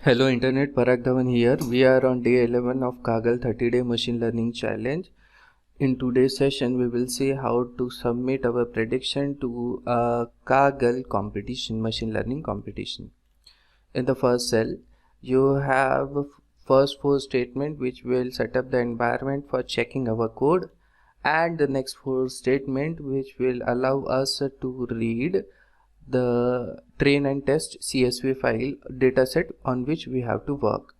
Hello Internet, Parag Dhawan here. We are on day 11 of Kaggle 30-day machine learning challenge. In today's session, we will see how to submit our prediction to a Kaggle competition, machine learning competition. In the first cell, you have first four statement which will set up the environment for checking our code, and the next four statement which will allow us to read the train and test CSV file dataset on which we have to work.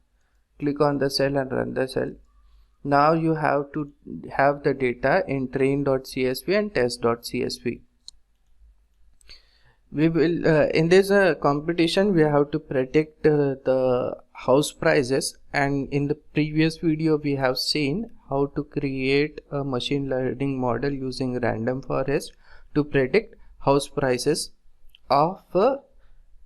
Click on the cell and run the cell. Now you have to have the data in train.csv and test.csv. We will in this competition we have to predict the house prices, and in the previous video we have seen how to create a machine learning model using random forest to predict house prices of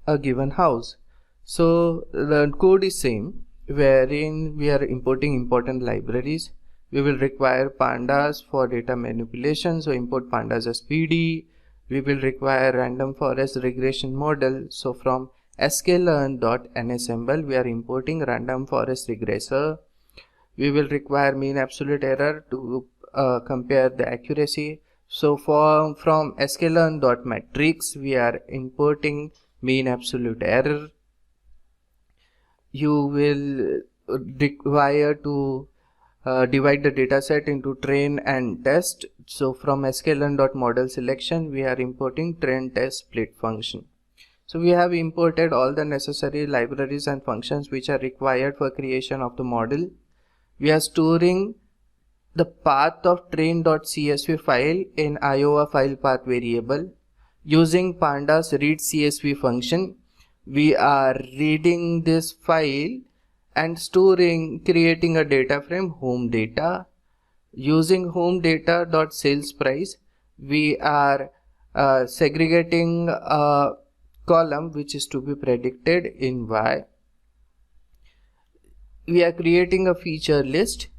a given house. So the code is same, wherein we are importing important libraries. We will require pandas for data manipulation, so import pandas as PD. We will require random forest regression model, so from sklearn.nsembl we are importing random forest regressor. We will require mean absolute error to compare the accuracy. So from sklearn.matrix we are importing mean absolute error. You will require to divide the dataset into train and test. So from sklearn.model selection we are importing train test split function. So we have imported all the necessary libraries and functions which are required for creation of the model. We are storing the path of train.csv file in Iowa file path variable. Using pandas read CSV function, we are reading this file and creating a data frame home data. Using home data.sales price, we are segregating a column which is to be predicted in Y. We are creating a feature list.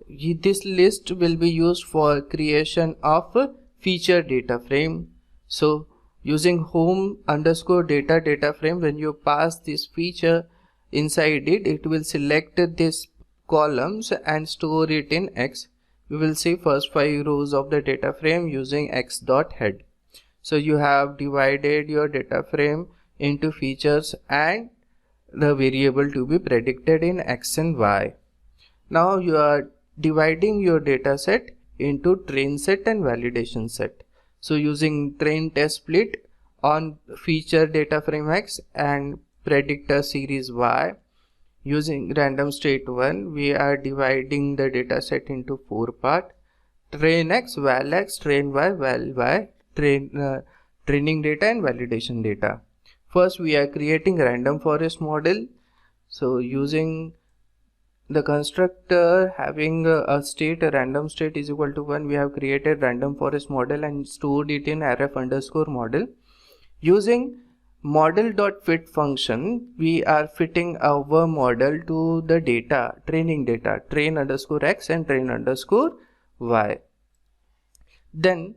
This list will be used for creation of a feature data frame. So using home underscore data frame, when you pass this feature inside it, it will select these columns and store it in X. We will see first 5 rows of the data frame using x.head. So you have divided your data frame into features and the variable to be predicted in X and Y. Now you are dividing your data set into train set and validation set. So using train test split on feature data frame X and predictor series Y, using random state 1 we are dividing the data set into 4 parts: train X, val X, train Y, val Y, training data and validation data. First we are creating random forest model. So using the constructor having a state, a random state is equal to 1, we have created random forest model and stored it in rf underscore model. Using model.fit function, we are fitting our model to the data, training data, train underscore X and train underscore Y. Then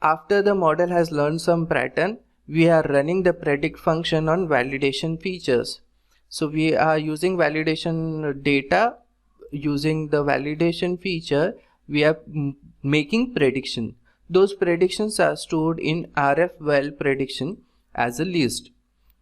after the model has learned some pattern, we are running the predict function on validation features. So we are using validation data. Using the validation feature, we are making prediction. Those predictions are stored in rf prediction as a list.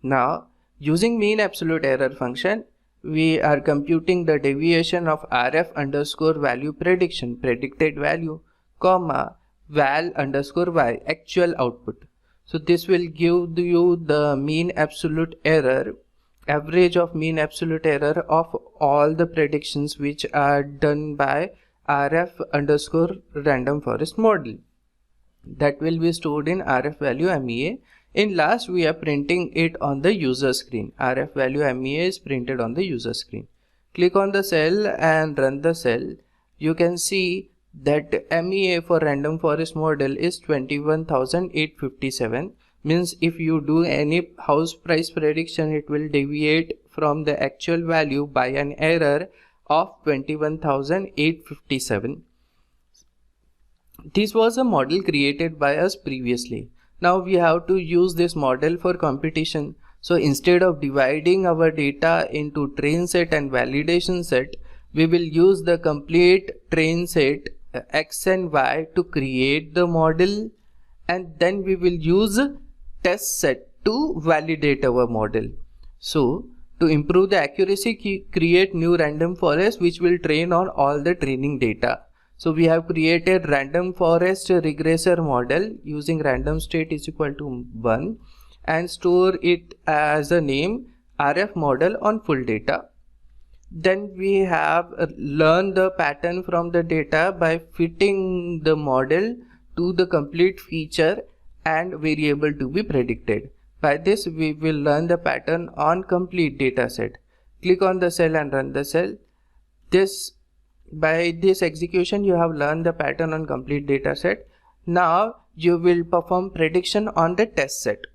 Now using mean absolute error function, we are computing the deviation of rf underscore value prediction, predicted value, comma val underscore y, actual output. So this will give you the mean absolute error, average of mean absolute error of all the predictions which are done by rf underscore random forest model. That will be stored in rf value MEA. In last we are printing it on the user screen. rf value MEA is printed on the user screen. Click on the cell and run the cell. You can see that MEA for random forest model is 21,857. Means if you do any house price prediction, it will deviate from the actual value by an error of 21,857. This was a model created by us previously. Now we have to use this model for competition. So instead of dividing our data into train set and validation set, we will use the complete train set X and Y to create the model, and then we will use test set to validate our model. So to improve the accuracy, create new random forest which will train on all the training data. So we have created random forest regressor model using random state is equal to 1 and store it as a name RF model on full data. Then we have learned the pattern from the data by fitting the model to the complete feature and variable to be predicted. By this we will learn the pattern on complete data set. Click on the cell and run the cell. By this execution you have learned the pattern on complete data set. Now you will perform prediction on the test set.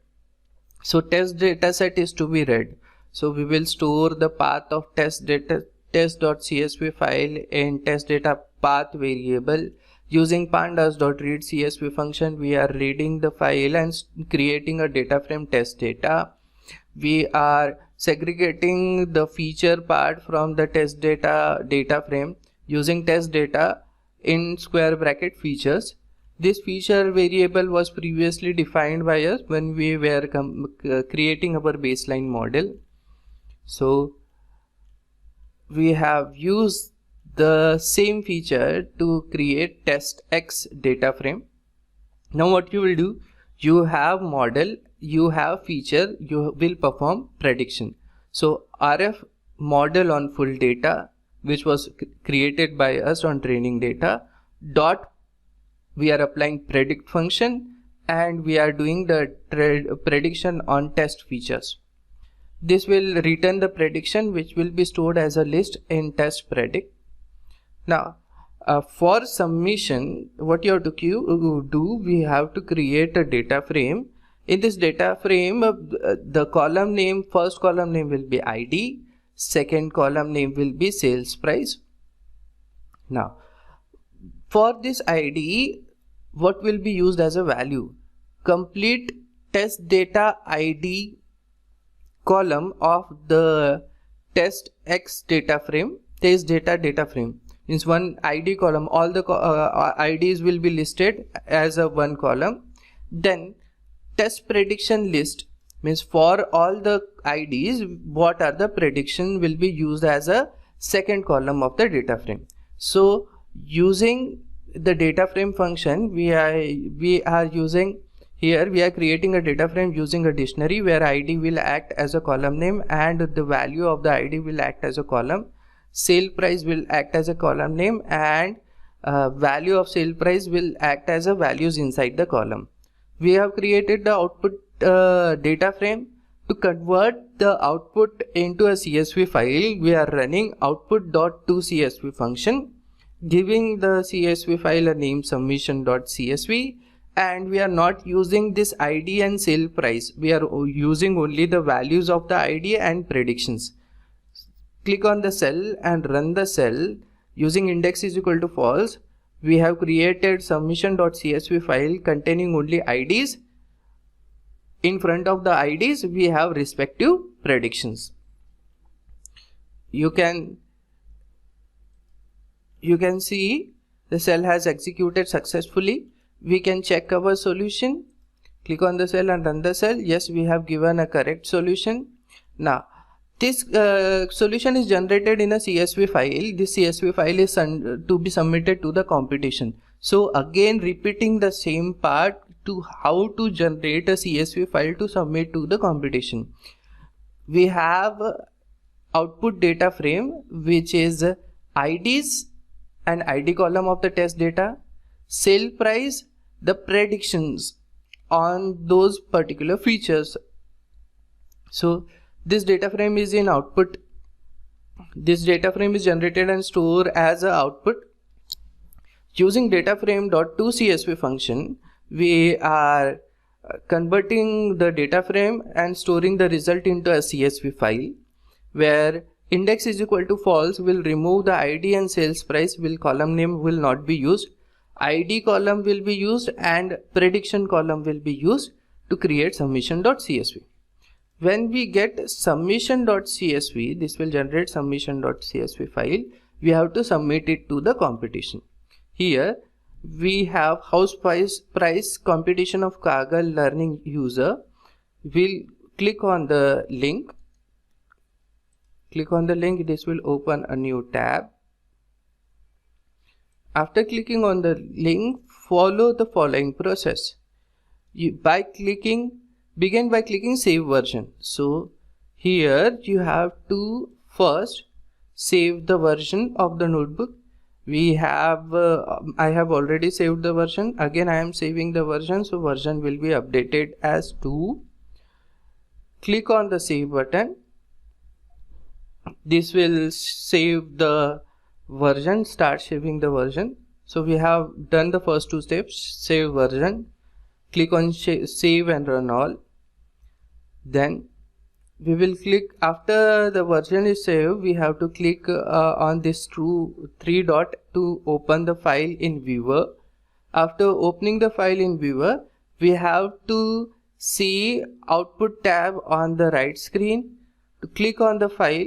So test data set is to be read. So we will store the path of test.csv file in test data path variable. Using pandas.read CSV function, we are reading the file and creating a data frame test data. We are segregating the feature part from the test data frame using test data in square bracket features. This feature variable was previously defined by us when we were creating our baseline model. So we have used the same feature to create test X data frame. Now what you will do, you have model, you have feature, you will perform prediction. So RF model on full data, which was created by us on training data, dot we are applying predict function and we are doing the prediction on test features. This will return the prediction which will be stored as a list in test predict. Now for submission, what you have to do, we have to create a data frame. In this data frame, the column name, first column name will be ID, second column name will be sales price. Now for this ID, what will be used as a value? Complete test data ID column of the test X data frame, test data frame means one ID column, all the IDs will be listed as a one column. Then test prediction list means for all the IDs what are the prediction will be used as a second column of the data frame. So using the data frame function, we are using here, we are creating a data frame using a dictionary where ID will act as a column name and the value of the ID will act as a column. Sale price will act as a column name and value of sale price will act as a values inside the column. We have created the output data frame. To convert the output into a CSV file, we are running output.toCSV function, giving the CSV file a name submission.csv, and we are not using this ID and sale price. We are using only the values of the ID and predictions. Click on the cell and run the cell. Using index is equal to false, we have created submission.csv file containing only IDs. In front of the IDs we have respective predictions. You can see the cell has executed successfully. We can check our solution. Click on the cell and run the cell. Yes, we have given a correct solution. Now this solution is generated in a CSV file. This CSV file is to be submitted to the competition. So again repeating the same part to how to generate a CSV file to submit to the competition. We have output data frame which is IDs and ID column of the test data, sale price, the predictions on those particular features. So this data frame is in output. This data frame is generated and stored as a output. Using dataframe.toCSV function, we are converting the data frame and storing the result into a CSV file where index is equal to false will remove the ID and sales price, will column name will not be used. ID column will be used and prediction column will be used to create submission.csv. When we get submission.csv, this will generate submission.csv file. We have to submit it to the competition. Here we have house price competition of Kaggle learning user. We'll click on the link. Click on the link, this will open a new tab. After clicking on the link, follow the following process. Begin by clicking save version. So here you have to first save the version of the notebook. I have already saved the version. Again I am saving the version, so version will be updated as 2. Click on the save button. This will save the version, start saving the version. So we have done the first 2 steps. Save version, click on save and run all. Then we will click, after the version is saved, we have to click on this 3 dot to open the file in viewer. After opening the file in viewer, we have to see output tab on the right screen. To click on the file,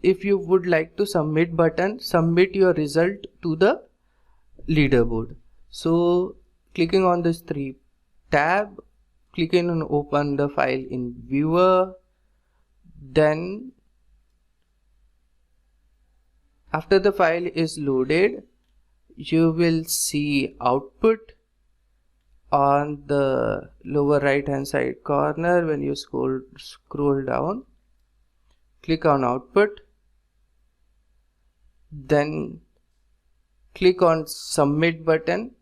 if you would like to submit button, submit your result to the leaderboard. So clicking on this 3 tab, clicking on open the file in viewer. Then after the file is loaded, you will see output on the lower right hand side corner. When you scroll down, click on output, then click on submit button.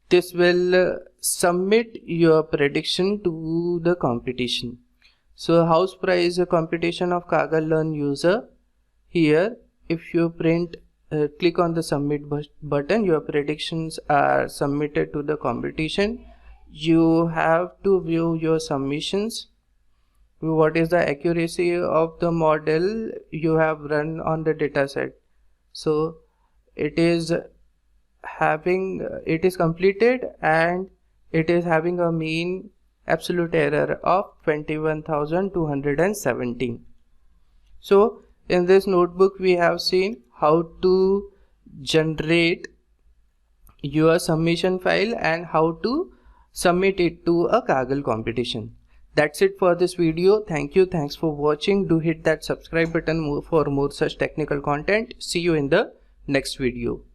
This will submit your prediction to the competition. So house price competition of Kaggle learn user. Here if you click on the submit button, your predictions are submitted to the competition. You have to view your submissions. What is the accuracy of the model you have run on the dataset. So it is completed and it is having a mean absolute error of 21,217. So in this notebook we have seen how to generate your submission file and how to submit it to a Kaggle competition. That's it for this video. Thanks for watching. Do hit that subscribe button for more such technical content. See you in the next video.